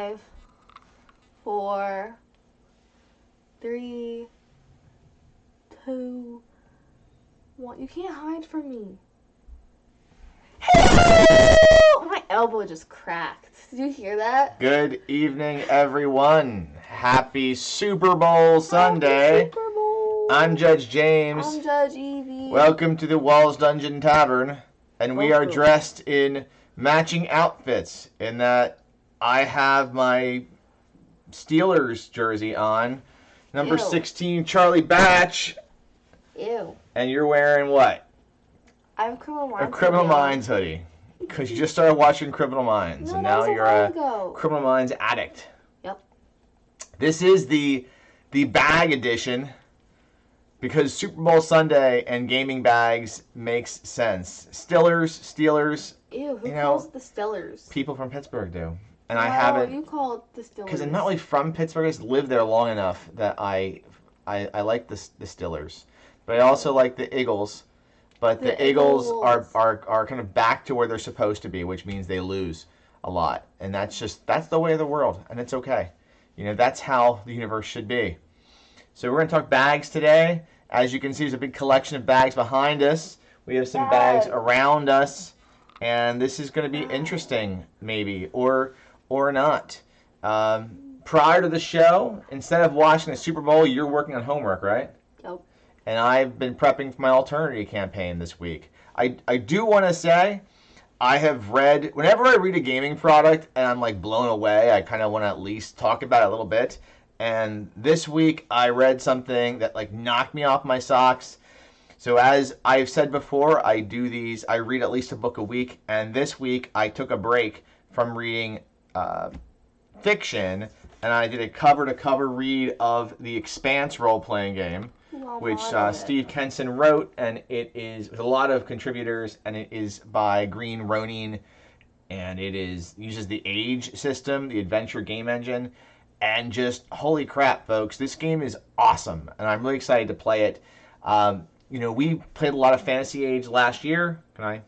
5, 4, 3, 2, 1. You can't hide from me. Hello! My elbow just cracked. Did you hear that? Good evening, everyone. Happy Super Bowl Sunday. Happy Super Bowl. I'm Judge James. I'm Judge Evie. Welcome to the Walls Dungeon Tavern. And we are dressed in matching outfits in that I have my Steelers jersey on. Number 16, Charlie Batch. Ew. And you're wearing what? I have Criminal Minds. A Criminal Minds hoodie. Because you just started watching Criminal Minds. No, and now you're a Criminal Minds addict. Yep. This is the bag edition. Because Super Bowl Sunday and gaming bags makes sense. Steelers. Ew, who calls it the Steelers? People from Pittsburgh do. And no, I haven't. You call it the Steelers. Because I'm not really from Pittsburgh. I just lived there long enough that I like the Steelers. But I also like the Eagles. But the Eagles are kind of back to where they're supposed to be, which means they lose a lot. And that's the way of the world. And it's okay. You know, that's how the universe should be. So we're going to talk bags today. As you can see, there's a big collection of bags behind us. We have some bags around us. And this is going to be interesting, maybe, or not. Prior to the show, instead of watching the Super Bowl, you're working on homework, right? Yep. And I've been prepping for my alternate campaign this week. I do want to say, I have read, whenever I read a gaming product and I'm like blown away, I kind of want to at least talk about it a little bit. And this week I read something that like knocked me off my socks. So as I've said before, I read at least a book a week. And this week I took a break from reading fiction, and I did a cover-to-cover read of The Expanse role-playing game, which Steve Kenson wrote, and it is with a lot of contributors, and it is by Green Ronin, and it uses the Age system, the adventure game engine, and just holy crap, folks, this game is awesome, and I'm really excited to play it. You know, we played a lot of Fantasy Age last year. Can I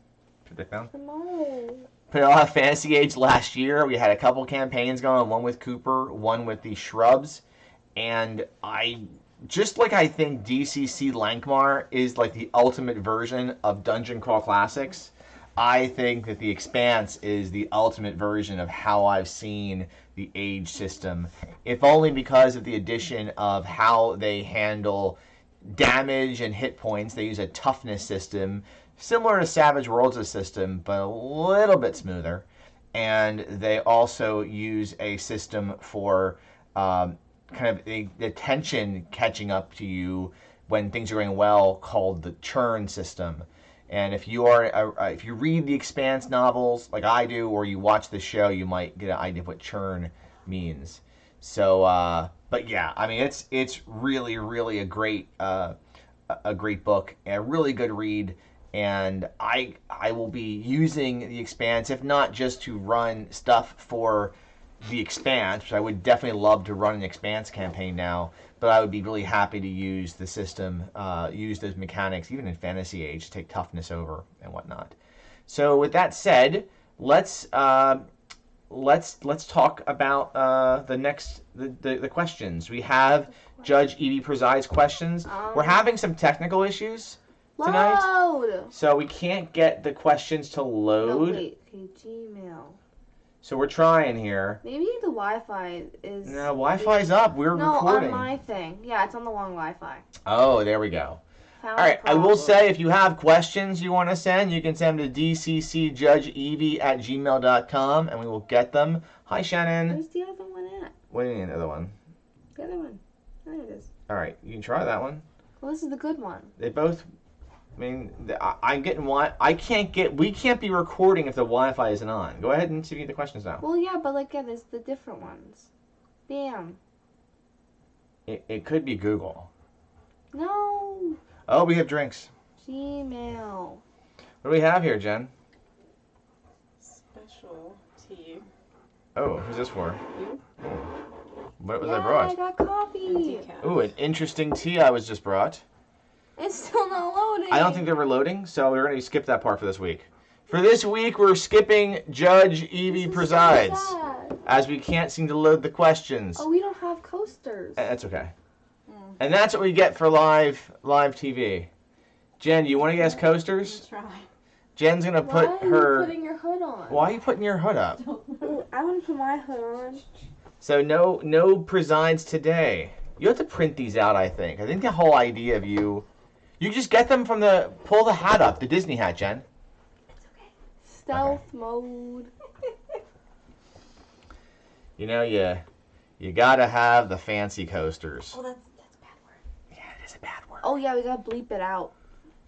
put that down? No. Played a lot of Fantasy Age last year. We had a couple campaigns going, one with Cooper, one with the Shrubs, and I think DCC Lankmar is like the ultimate version of Dungeon Crawl Classics. I think that The Expanse is the ultimate version of how I've seen the Age system, if only because of the addition of how they handle damage and hit points. They use a toughness system similar to Savage Worlds' system, but a little bit smoother. And they also use a system for kind of the tension catching up to you when things are going well, called the churn system. And if you read the Expanse novels like I do, or you watch the show, you might get an idea of what churn means. So, but yeah, I mean, it's really, really a great book, and a really good read. And I will be using the Expanse, if not just to run stuff for the Expanse, which I would definitely love to run an Expanse campaign now, but I would be really happy to use the system, use those mechanics, even in Fantasy Age, to take toughness over and whatnot. So with that said, let's talk about the questions. We have Judge Evie Preside's questions. We're having some technical issues tonight, so we can't get the questions to load. No, wait, okay, Gmail. So we're trying here. Maybe the Wi-Fi is... No, Wi-Fi's up. We're recording. No, on my thing. Yeah, it's on the wrong Wi-Fi. Oh, there we go. All right, I will say, if you have questions you want to send, you can send them to dccjudgeevie@gmail.com, and we will get them. Hi, Shannon. Where's the other one at? What do you mean, the other one? The other one. There it is. All right, you can try that one. Well, this is the good one. They both... I mean, I'm getting we can't be recording if the Wi-Fi isn't on. Go ahead and see the questions now. Well, yeah, but like, yeah, there's the different ones. Bam. It could be Google. No. Oh, we have drinks. Gmail. What do we have here, Jen? Special tea. Oh, who's this for? You? What was I brought? I got coffee. Ooh, an interesting tea I was just brought. It's still not loading. I don't think they were loading, so we're going to skip that part for this week. For this week, we're skipping Judge Evie Presides. So sad. as we can't seem to load the questions. Oh, we don't have coasters. That's okay. And that's what we get for live TV. Jen, you want to guess coasters? Try. Jen's gonna put Why are her. you putting your hood on? Why are you putting your hood up? I want to put my hood on. So no presides today. You have to print these out, I think. I think the whole idea of you just get them from pull the hat up, the Disney hat, Jen. It's okay. Stealth mode. You know, you gotta have the fancy coasters. Oh, that's a bad word. Yeah, it is a bad word. Oh yeah, we gotta bleep it out.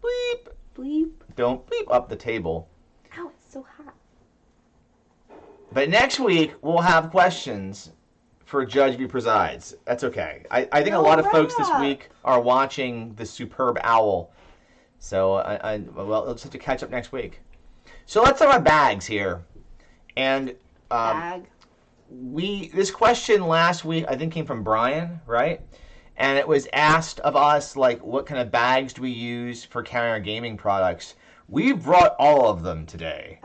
Bleep. Bleep. Don't bleep up the table. Ow, it's so hot. But next week we'll have questions for Judge V Presides. That's okay. I think a lot of folks this week are watching the Superb Owl. So well, let's have to catch up next week. So let's talk about bags here. And Bag. this question last week I think came from Brian, right? And it was asked of us, like, what kind of bags do we use for carrying our gaming products? We brought all of them today.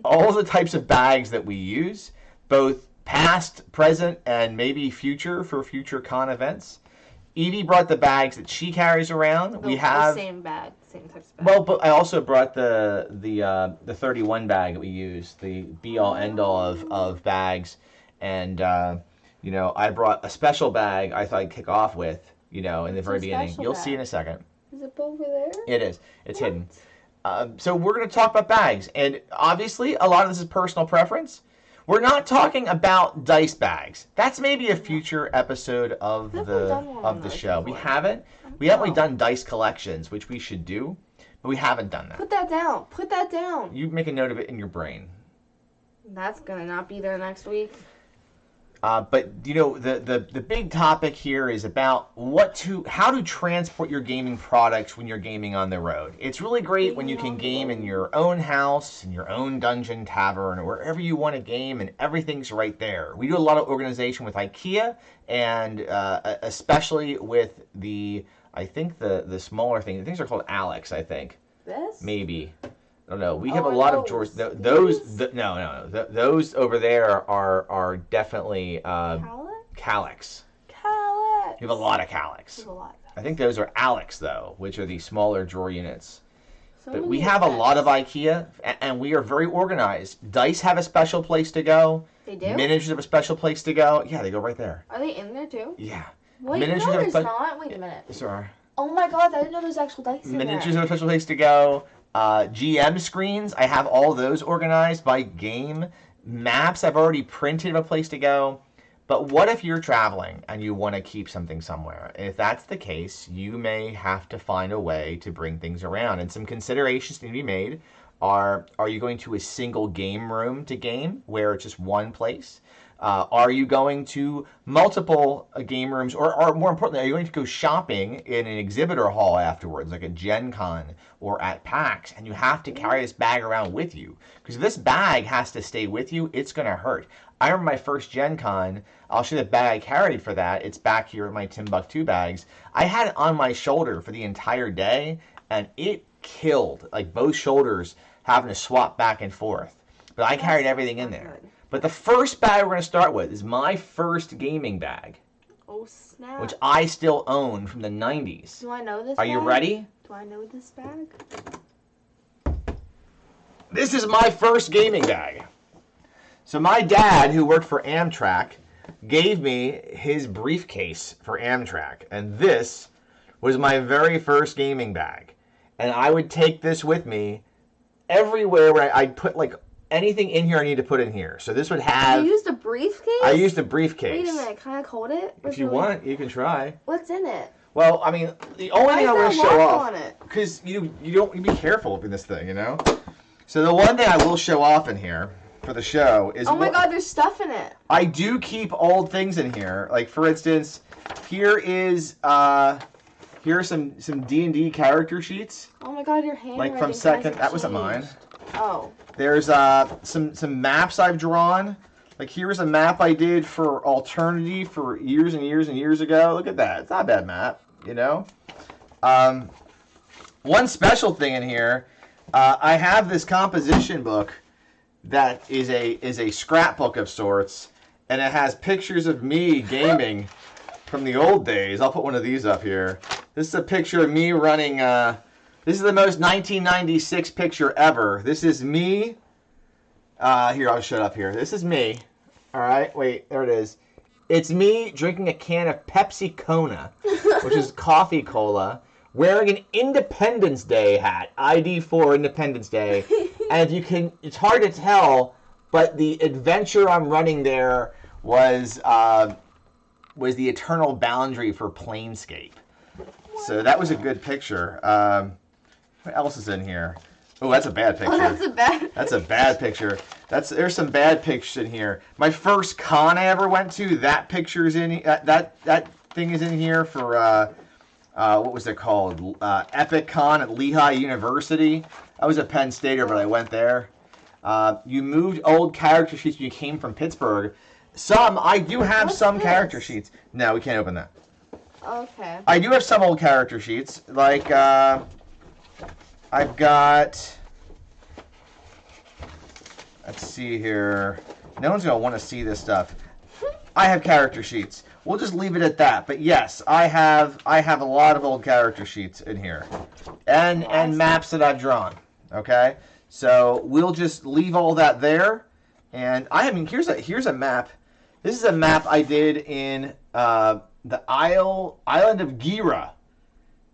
All the types of bags that we use, both past, present, and maybe future for future con events. Evie brought the bags that she carries around. We have the same bag, same types of bag. Well, but I also brought the 31 bag that we use, the be-all, end-all of bags. And, you know, I brought a special bag I thought I'd kick off with, you know, in the very beginning. You'll see in a second. Is it over there? It is. It's hidden. So we're going to talk about bags. And obviously, a lot of this is personal preference. We're not talking about dice bags. That's maybe a future episode of the show. We haven't. We haven't really done dice collections, which we should do, but we haven't done that. Put that down. Put that down. You make a note of it in your brain. That's gonna not be there next week. But you know, the big topic here is about how to transport your gaming products when you're gaming on the road. It's really great when you can game in your own house, in your own dungeon, tavern, or wherever you want to game, and everything's right there. We do a lot of organization with IKEA, and especially with I think the smaller things. Things are called Alex, I think. This? Maybe. I don't know. We have a lot of drawers. Those over there are definitely Calyx. Calyx. We have a lot of Calyx. I think those are Alex though, which are the smaller drawer units. But we have a lot of IKEA, and we are very organized. Dice have a special place to go. They do? Miniatures have a special place to go. Yeah, they go right there. Are they in there too? Yeah. Wait, no, there's not. Wait a minute. Sorry. Oh my god, I didn't know there's actual dice in there. Miniatures have a special place to go. GM screens, I have all those organized by game. Maps, I've already printed a place to go. But what if you're traveling and you want to keep something somewhere? If that's the case, you may have to find a way to bring things around. And some considerations need to be made are you going to a single game room to game where it's just one place? Are you going to multiple game rooms, or more importantly, are you going to go shopping in an exhibitor hall afterwards, like a Gen Con or at PAX, and you have to carry this bag around with you? Because if this bag has to stay with you, it's going to hurt. I remember my first Gen Con, I'll show you the bag I carried for that. It's back here in my Timbuktu bags. I had it on my shoulder for the entire day, and it killed, like both shoulders having to swap back and forth. But I carried everything in there. But the first bag we're going to start with is my first gaming bag. Oh, snap. Which I still own from the 90s. Do I know this Are bag? you ready? Do I know this bag? This is my first gaming bag. So my dad, who worked for Amtrak, gave me his briefcase for Amtrak. And this was my very first gaming bag. And I would take this with me everywhere where I'd put like anything in here I need to put in here. So this would have... You used a briefcase? I used a briefcase. Wait a minute, can I hold it? If you want, you can try. What's in it? Well, I mean, the only thing I want to show off... on it? Because you be careful in this thing, you know? So the one thing I will show off in here for the show is... Oh my god, there's stuff in it. I do keep old things in here. Like, for instance, here are some D&D character sheets. Oh my god, your handwriting like from second... That wasn't mine. Oh. There's some maps I've drawn. Like here's a map I did for Alternity for years and years and years ago. Look at that. It's not a bad map, you know. One special thing in here, I have this composition book that is a scrapbook of sorts, and it has pictures of me gaming from the old days. I'll put one of these up here. This is a picture of me running. This is the most 1996 picture ever. This is me. Here, I'll shut up here. This is me. All right, wait, there it is. It's me drinking a can of Pepsi Kona, which is coffee cola, wearing an Independence Day hat, ID for Independence Day. And it's hard to tell, but the adventure I'm running there was the eternal boundary for Planescape. So that was a good picture. What else is in here? Oh, that's a bad picture. Oh, that's a bad picture. There's some bad pictures in here. My first con I ever went to, that picture's in that thing is in here for what was it called? Epic Con at Lehigh University. I was a Penn Stater, but I went there. You moved old character sheets when you came from Pittsburgh. I do have some character sheets. No, we can't open that. Okay. I do have some old character sheets. Like, I've got... Let's see here. No one's going to want to see this stuff. I have character sheets. We'll just leave it at that. But yes, I have a lot of old character sheets in here. And maps that I've drawn. Okay? So we'll just leave all that there. And here's a map. This is a map I did in the island of Gira.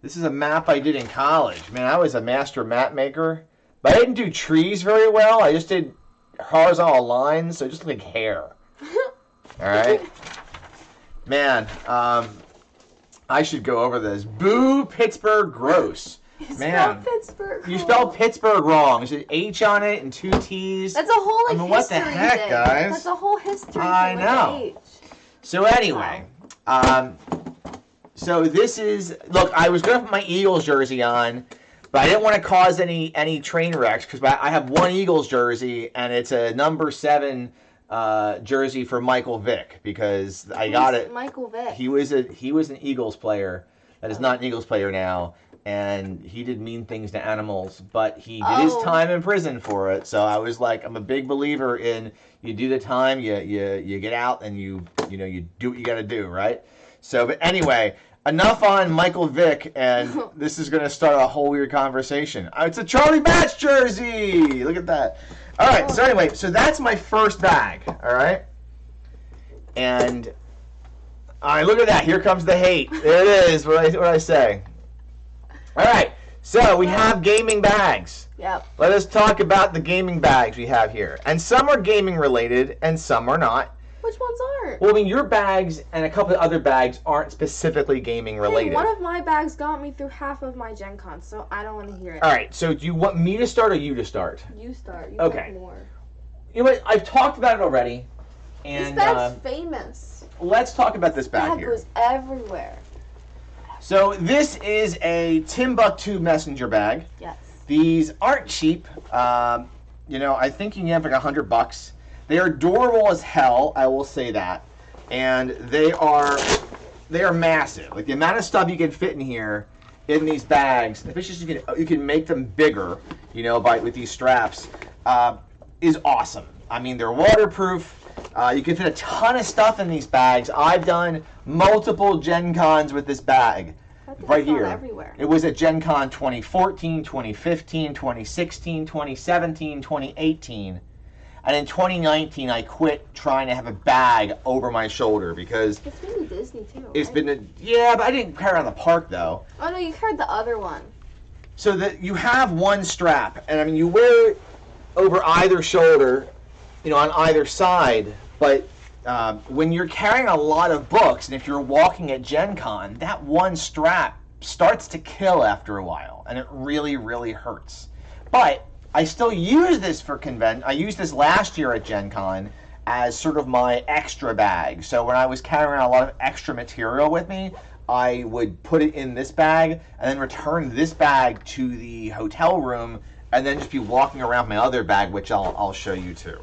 This is a map I did in college. Man, I was a master map maker. But I didn't do trees very well. I just did horizontal lines, so it just looked like hair. Alright? Man, I should go over this. Boo, Pittsburgh, gross. Man, you spelled Pittsburgh wrong. There's an H on it and 2 T's. That's a whole history what the heck, thing. guys? That's a whole history I thing know. with H. So anyway, so this is, look, I was going to put my Eagles jersey on, but I didn't want to cause any train wrecks because I have one Eagles jersey and it's a number 7 jersey for Michael Vick because I got it. Michael Vick. He was an Eagles player that is not an Eagles player now, and he did mean things to animals, but he did his time in prison for it. So I was like, I'm a big believer in you do the time, you get out, and you do what you got to do, right? So, but anyway, enough on Michael Vick, and this is going to start a whole weird conversation. It's a Charlie Batch jersey. Look at that. All right. So anyway, so that's my first bag. All right. And all right, look at that. Here comes the hate. There it is. What I say. All right. So we have gaming bags. Yep. Let us talk about the gaming bags we have here. And some are gaming related, and some are not. Which ones aren't? Well, I mean, your bags and a couple of other bags aren't specifically gaming related. Hey, one of my bags got me through half of my Gen Con, so I don't want to hear it. All right, so do you want me to start or you to start? You start. You okay. talk more. You know what? I've talked about it already. And, this bag's famous. Let's talk about this bag here. This bag goes everywhere. So this is a Timbuktu messenger bag. Yes. These aren't cheap. I think you can have like $100. They are durable as hell, I will say that. And they are massive. Like the amount of stuff you can fit in here in these bags, especially you can make them bigger, with these straps, is awesome. I mean, they're waterproof. You can fit a ton of stuff in these bags. I've done multiple Gen Cons with this bag. Right here. Everywhere. It was at Gen Con 2014, 2015, 2016, 2017, 2018. And in 2019, I quit trying to have a bag over my shoulder because... It's been to Disney, too, It's been... Yeah, but I didn't carry around the park, though. Oh, no, you carried the other one. So that you have one strap, and I mean, you wear it over either shoulder, on either side, but when you're carrying a lot of books, and if you're walking at Gen Con, that one strap starts to kill after a while, and it really, really hurts. But I still use this for convention. I used this last year at Gen Con as sort of my extra bag. So when I was carrying a lot of extra material with me, I would put it in this bag and then return this bag to the hotel room and then just be walking around my other bag, which I'll show you too.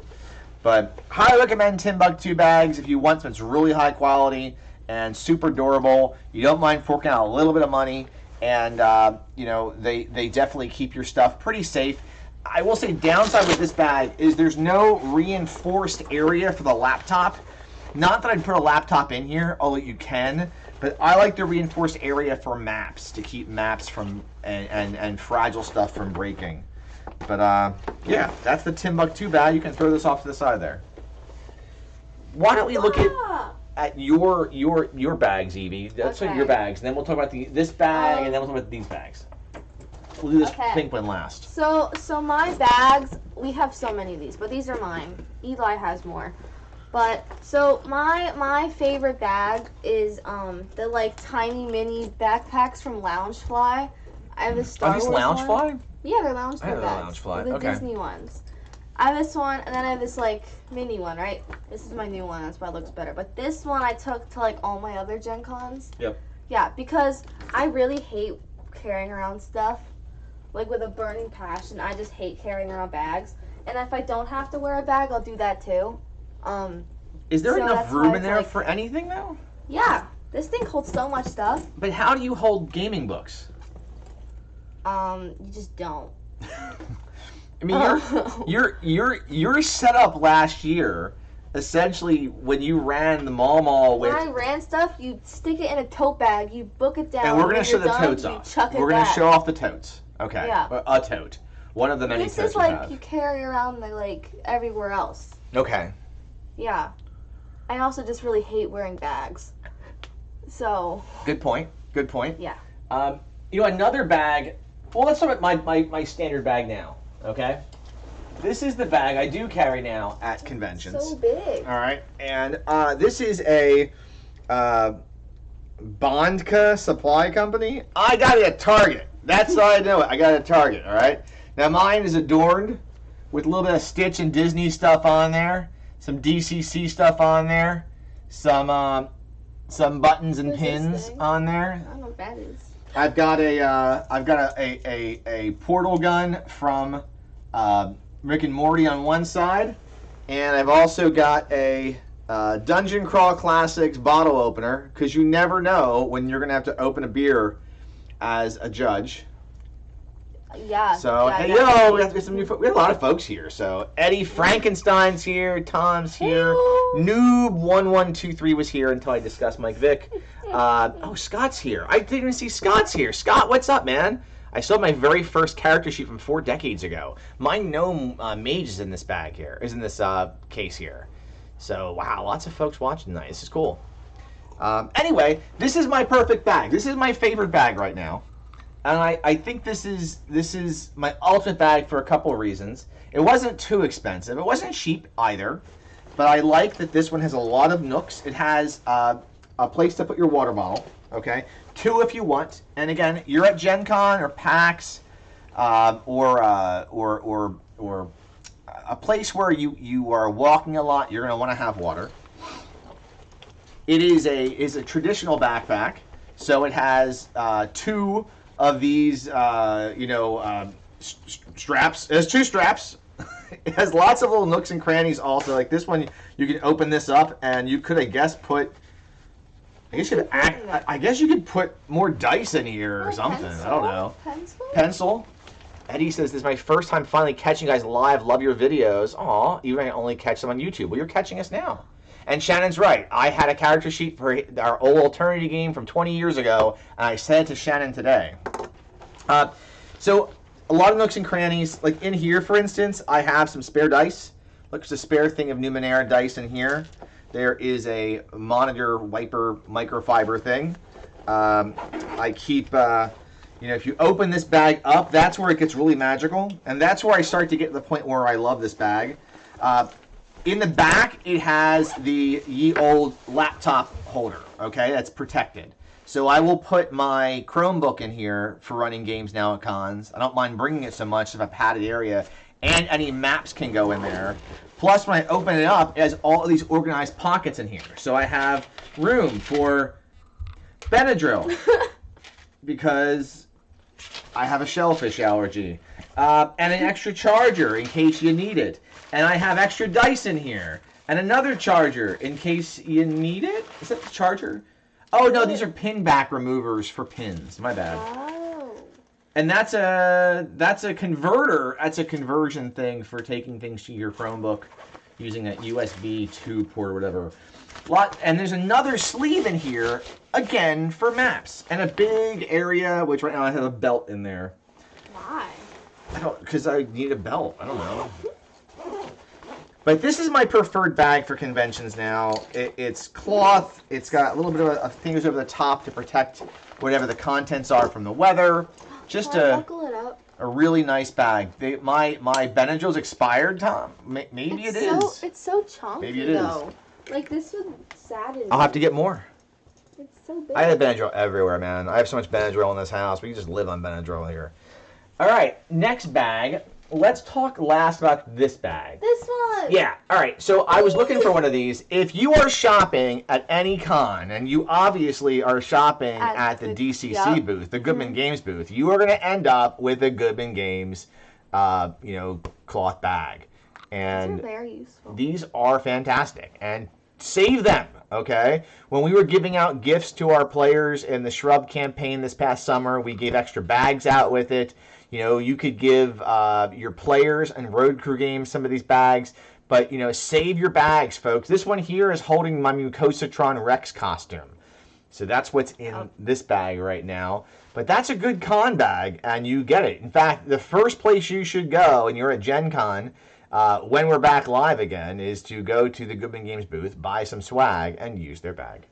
But highly recommend Timbuktu bags if you want something that's really high quality and super durable. You don't mind forking out a little bit of money, and they definitely keep your stuff pretty safe. I will say downside with this bag is there's no reinforced area for the laptop. Not that I'd put a laptop in here, although you can, but I like the reinforced area for maps to keep maps from and fragile stuff from breaking. But yeah, that's the Timbuktu bag. You can throw this off to the side there. Why don't we look at your bags, Evie? Let's look at your bags, and then we'll talk about this bag, and then we'll talk about these bags. We'll do this pink one last. So my bags, we have so many of these, but these are mine. Eli has more. But so my favorite bag is the like tiny mini backpacks from Loungefly. I have a Star Wars Loungefly? one. Yeah, they're Loungefly I have bags. Loungefly. The Okay. Disney ones. I have this one, and then I have this like mini one, right? This is my new one. That's why it looks better. But this one I took to like all my other Gen Cons. Yep. Yeah, because I really hate carrying around stuff. Like with a burning passion, I just hate carrying around bags. And if I don't have to wear a bag, I'll do that too. Is there so enough that's why room in it's there like- for anything though? Yeah, this thing holds so much stuff. But how do you hold gaming books? You just don't. I mean, your setup last year, essentially, when you ran the mall with. When I ran stuff, you stick it in a tote bag, you book it down. And we're when gonna show you're the done, totes you off. chuck it We're gonna back. show off the totes. Okay. Yeah. A tote. One of the many This totes is you like have. you carry around like everywhere else. Okay. Yeah. I also just really hate wearing bags. So. Good point. Good point. Yeah. Another bag. Well, let's talk about my standard bag now. Okay. This is the bag I do carry now at conventions. So big. All right, and this is a Bondca supply company. I got it at Target. That's how I know it. I got it at Target. All right. Now mine is adorned with a little bit of Stitch and Disney stuff on there, some DCC stuff on there, some buttons and What is this pins thing? on there. I don't know what that is. I've got a portal gun from Rick and Morty on one side, and I've also got a Dungeon Crawl Classics bottle opener, because you never know when you're gonna have to open a beer as a judge. Yeah. So yeah, hey definitely. yo, we have to get some new. We have a lot of folks here. So Eddie Frankenstein's here, Tom's here, Hey-o. Noob1123 was here until I discussed Mike Vick. Scott's here. I didn't even see Scott's here. Scott, what's up, man? I still have my very first character sheet from 4 decades ago. My gnome mage is in this bag here. Is in this case here. So wow, lots of folks watching tonight. This is cool. Anyway, this is my perfect bag. This is my favorite bag right now. And I think this is my ultimate bag for a couple of reasons. It wasn't too expensive. It wasn't cheap either. But I like that this one has a lot of nooks. It has a place to put your water bottle. Okay, 2 if you want. And again, you're at Gen Con or PAX or a place where you are walking a lot. You're going to want to have water. It is a traditional backpack. So it has 2 of these, straps. It has 2 straps. It has lots of little nooks and crannies also. Like this one, you can open this up, and you could, I guess, put... I guess you could put more dice in here or something. Pencil? I don't know. Pencil? Eddie says, this is my first time finally catching you guys live. Love your videos. Aw, even I only catch them on YouTube. Well, you're catching us now. And Shannon's right. I had a character sheet for our old Eternity game from 20 years ago, and I said it to Shannon today. So a lot of nooks and crannies. Like in here, for instance, I have some spare dice. Look, there's a spare thing of Numenera dice in here. There is a monitor wiper microfiber thing. I keep, if you open this bag up, that's where it gets really magical. And that's where I start to get to the point where I love this bag. In the back, it has the ye old laptop holder, okay? That's protected. So I will put my Chromebook in here for running games now at cons. I don't mind bringing it so much if a padded area, and any maps can go in there. Plus, when I open it up, it has all of these organized pockets in here. So I have room for Benadryl, because I have a shellfish allergy. And an extra charger in case you need it. And I have extra dice in here. And another charger in case you need it. Is that the charger? Oh, no, these are pin back removers for pins. My bad. Oh. And that's a converter. That's a conversion thing for taking things to your Chromebook using a USB 2 port or whatever. And there's another sleeve in here, again, for maps. And a big area, which right now I have a belt in there. Why? Because I need a belt. I don't know. But this is my preferred bag for conventions now. It's cloth. It's got a little bit of things over the top to protect whatever the contents are from the weather. Just buckle it up? A really nice bag. My Benadryl's expired, Tom. Maybe it is. It's so chunky, Maybe it is. though. Like, this would sadden me. I'll have to get more. It's so big. I have Benadryl everywhere, man. I have so much Benadryl in this house. We can just live on Benadryl here. All right, next bag. Let's talk last about this bag. This one. Yeah. All right. So I was looking for one of these. If you are shopping at any con, and you obviously are shopping at the DCC booth, the Goodman Games booth, you are going to end up with a Goodman Games, cloth bag. And these are very useful. These are fantastic. And save them. Okay. When we were giving out gifts to our players in the Shrub campaign this past summer, we gave extra bags out with it. You know, you could give your players and Road Crew Games some of these bags, but, save your bags, folks. This one here is holding my Mucosatron Rex costume. So that's what's in this bag right now. But that's a good con bag, and you get it. In fact, the first place you should go, and you're at Gen Con, when we're back live again, is to go to the Goodman Games booth, buy some swag, and use their bag.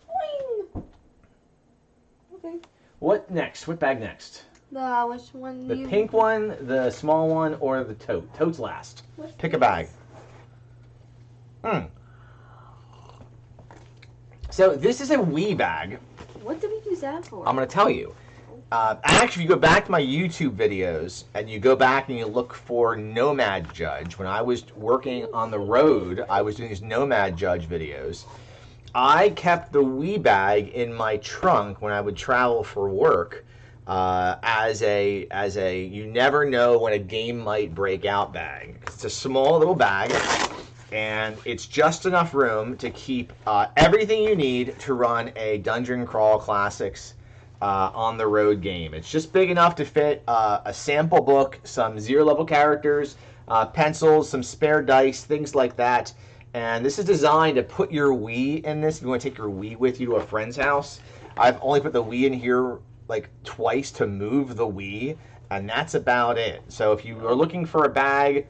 Boing. Okay. What next? What bag next? Which one? The pink one, the small one, or the tote? Tote's last. Pick a bag. So this is a Wii bag. What did we use that for? I'm going to tell you. Actually, if you go back to my YouTube videos and you go back and you look for Nomad Judge, when I was working on the road, I was doing these Nomad Judge videos. I kept the Wii bag in my trunk when I would travel for work. As a you never know when a game might break out bag. It's a small little bag, and it's just enough room to keep everything you need to run a Dungeon Crawl Classics on the road game. It's just big enough to fit a sample book, some 0 level characters, pencils, some spare dice, things like that. And this is designed to put your Wii in this. If you want to take your Wii with you to a friend's house, I've only put the Wii in here like twice to move the Wii, and that's about it. So if you are looking for a bag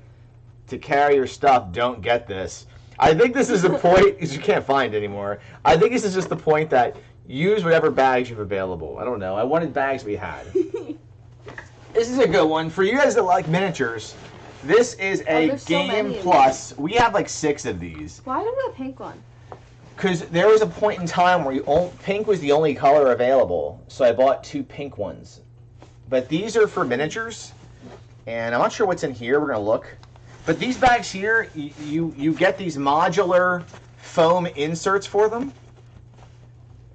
to carry your stuff, don't get this. I think this is the point, because you can't find it anymore. I think this is just the point that use whatever bags you have available. I don't know. I wanted bags we had. This is a good one. For you guys that like miniatures, this is a Game Plus. We have like 6 of these. Why do we have a pink one? Because there was a point in time where pink was the only color available, so I bought 2 pink ones. But these are for miniatures, and I'm not sure what's in here. We're going to look. But these bags here, you get these modular foam inserts for them.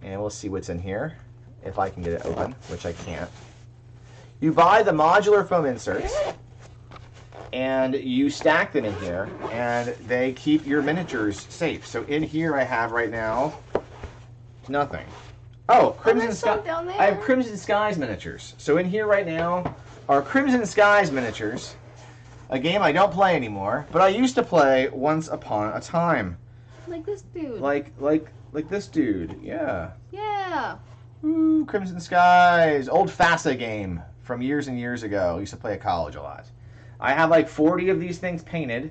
And we'll see what's in here, if I can get it open, which I can't. You buy the modular foam inserts, and you stack them in here, and they keep your miniatures safe. So in here I have right now nothing. Oh, Crimson Sky. I have Crimson Skies miniatures. So in here right now are Crimson Skies miniatures, a game I don't play anymore, but I used to play once upon a time. Like this dude. Like this dude. Yeah. Yeah. Ooh, Crimson Skies, old FASA game from years and years ago. I used to play at college a lot. I have like 40 of these things painted,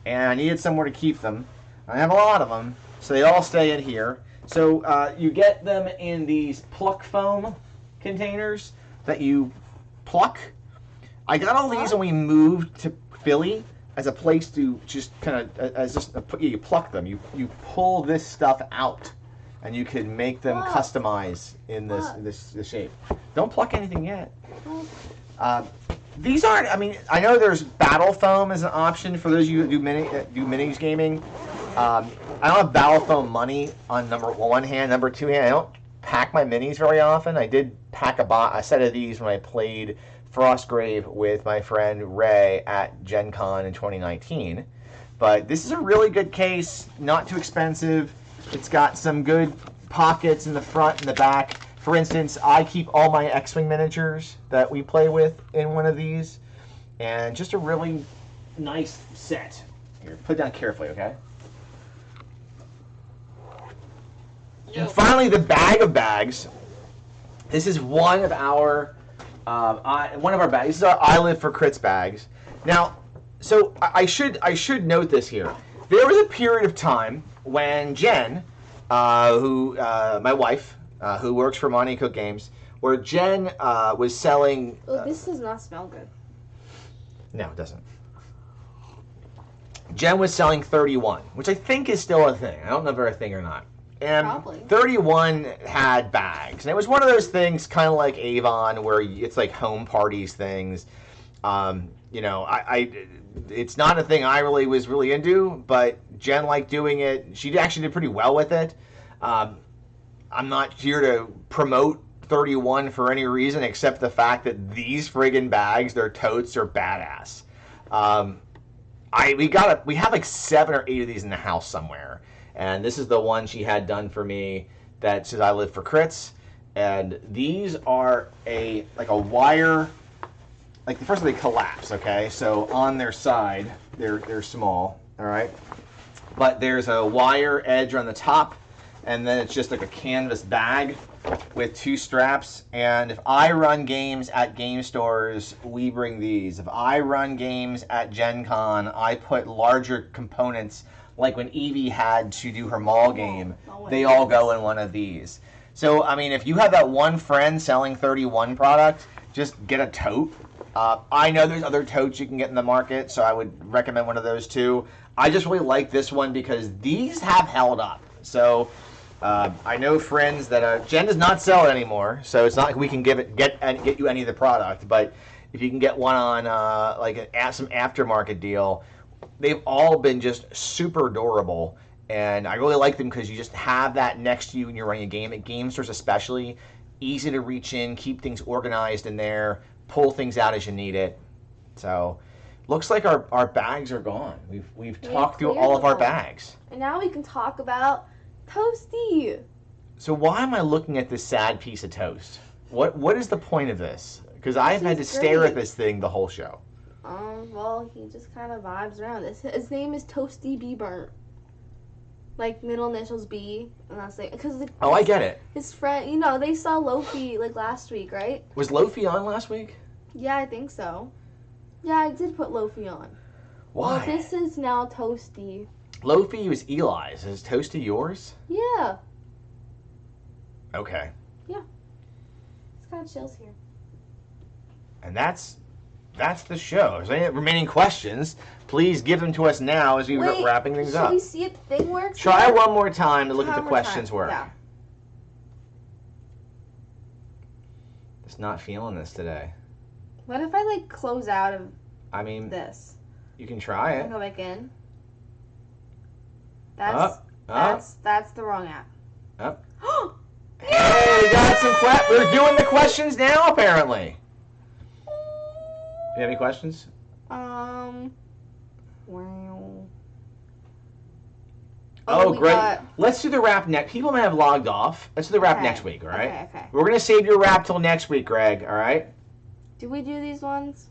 and I needed somewhere to keep them. I have a lot of them, so they all stay in here. So you get them in these pluck foam containers that you pluck. I got all these when we moved to Philly as a place to just kind of, you pluck them. You pull this stuff out, and you can make them customize in this shape. Don't pluck anything yet. These aren't, I mean, I know there's battle foam as an option for those of you who do minis gaming. I don't have battle foam money on number one hand. Number two hand, I don't pack my minis very often. I did pack a set of these when I played Frostgrave with my friend Ray at Gen Con in 2019. But this is a really good case, not too expensive. It's got some good pockets in the front and the back. For instance, I keep all my X-Wing miniatures that we play with in one of these. And just a really nice set. Here, put it down carefully, okay? And finally, the bag of bags. This is one of our bags. This is our I Live for Crits bags. Now, so I should note this here. There was a period of time when Jen, my wife, who works for Monty Cook Games, where Jen was selling. Oh, this does not smell good. No, it doesn't. Jen was selling 31, which I think is still a thing. I don't know if they're a thing or not. And Probably. 31 had bags. And it was one of those things kind of like Avon where it's like home parties things. You know, it's not a thing I was really into, but Jen liked doing it. She actually did pretty well with it. I'm not here to promote 31 for any reason except the fact that these friggin' bags, their totes, are badass. We have like 7 or 8 of these in the house somewhere. And this is the one she had done for me that says I Live for Crits. And these are like a wire, like first they collapse, okay? So on their side, they're small, all right? But there's a wire edge on the top, and then it's just like a canvas bag with 2 straps. And if I run games at game stores, we bring these. If I run games at Gen Con, I put larger components. Like when Evie had to do her mall game, they all go in one of these. So, I mean, if you have that one friend selling 31 product, just get a tote. I know there's other totes you can get in the market, so I would recommend one of those too. I just really like this one because these have held up. So, I know friends that Jen does not sell it anymore, so it's not like we can get you any of the product. But if you can get one on some aftermarket deal. They've all been just super adorable, and I really like them because you just have that next to you when you're running a game. At game stores especially, easy to reach in, keep things organized in there, pull things out as you need it. So, looks like our bags are gone. We've talked through all of our bags. And now we can talk about Toasty. So why am I looking at this sad piece of toast? What is the point of this? Because I've had to stare at this thing the whole show. Well, he just kind of vibes around. His name is Toasty B Burnt. Like, middle initials B, and that's like, because I get it. His friend, you know, they saw Lofi, like, last week, right? Was Lofi on last week? Yeah, I think so. Yeah, I did put Lofi on. Why? Well, this is now Toasty. Lofi was Eli's. Is Toasty yours? Yeah. Okay. Yeah. It's kind of chills here. And that's the show. If there's any remaining questions, please give them to us now as we're wrapping things up. Should we see if the thing works? Try one more time to look at the questions work. Yeah. Just not feeling this today. What if I, like, close out of this? You can try it. Go back in. That's the wrong app. Up. Hey, we got some we're doing the questions now, apparently. Do you have any questions? Wow. Oh, great. Let's do the wrap next. People may have logged off. Let's do the wrap next week, all right? Okay. We're going to save your wrap till next week, Greg, all right? Did we do these ones?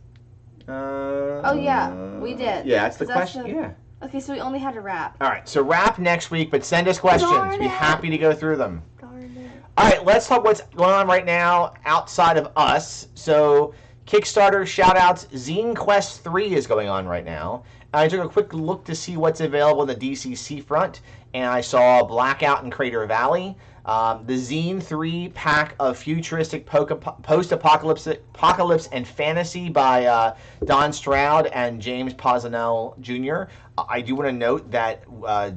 Yeah, we did. Yeah, that's the question. Yeah. Okay, so we only had a wrap. All right, so wrap next week, but send us questions. Darn Be it. happy to go through them. Darn it. All right, let's talk what's going on right now outside of us. So, Kickstarter shout-outs. Zine Quest 3 is going on right now. I took a quick look to see what's available in the DCC front, and I saw Blackout in Crater Valley. The Zine 3 pack of futuristic post-apocalypse and fantasy by Don Stroud and James Posnell Jr. I do want to note that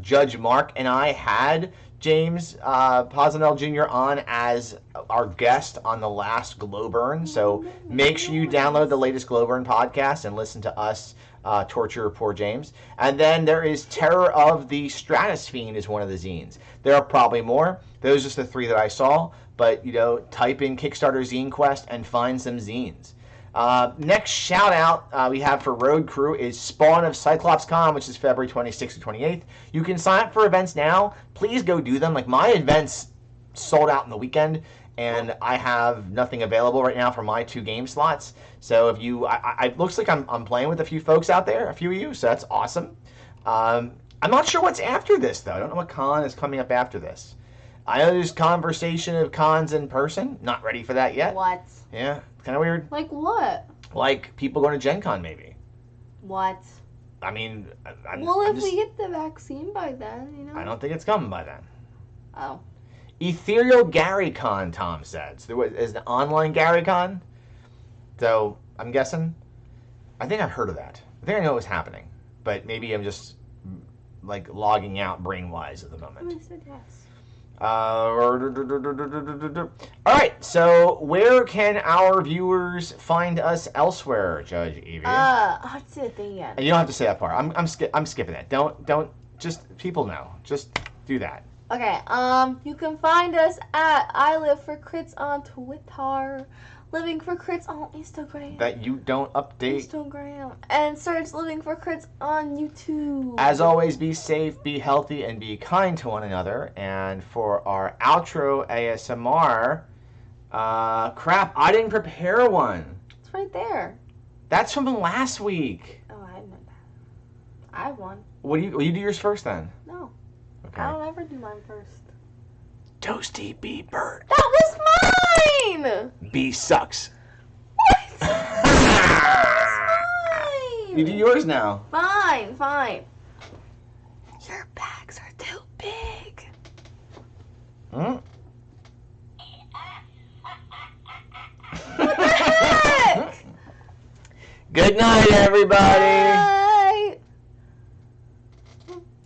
Judge Mark and I had James Posnell Jr. on as our guest on the last Glow Burn. So make sure you download the latest Glow Burn podcast and listen to us torture poor James. And then there is Terror of the Stratosphere is one of the zines. There are probably more. Those are just the 3 that I saw. But, type in Kickstarter Zine Quest and find some zines. Next shout out we have for Road Crew is Spawn of CyclopsCon, which is February 26th to 28th. You can sign up for events now. Please go do them. Like, my events sold out in the weekend, and I have nothing available right now for my 2 game slots. So if you, it looks like I'm playing with a few folks out there, a few of you, so that's awesome. I'm not sure what's after this, though. I don't know what con is coming up after this. I know there's conversation of cons in person. Not ready for that yet. What? Yeah, kind of weird. Like what? Like people going to Gen Con, maybe. What? I mean, if we get the vaccine by then, you know. I don't think it's coming by then. Oh. Ethereal GaryCon, Tom said. So there is an online GaryCon. So I'm guessing. I think I've heard of that. I think I know it was happening, but maybe I'm just like logging out brain-wise at the moment. I said yes. All right, so where can our viewers find us elsewhere, Judge Evie? I'll say the thing again. You don't have to say that part. I'm skipping it. Don't. Just people know. Just do that. Okay. You can find us at I Live for Crits on Twitter, Living for Crits on Instagram. That you don't update. Instagram. And search Living for Crits on YouTube. As always, be safe, be healthy, and be kind to one another. And for our outro ASMR, crap, I didn't prepare one. It's right there. That's from last week. Oh, I meant that. I have one. Will you do yours first then? No. Okay. I don't ever do mine first. Toasty B bird. That was mine! B sucks. What? That was mine! You do yours now. Fine. Your bags are too big. Hmm? What the heck? Good night, everybody.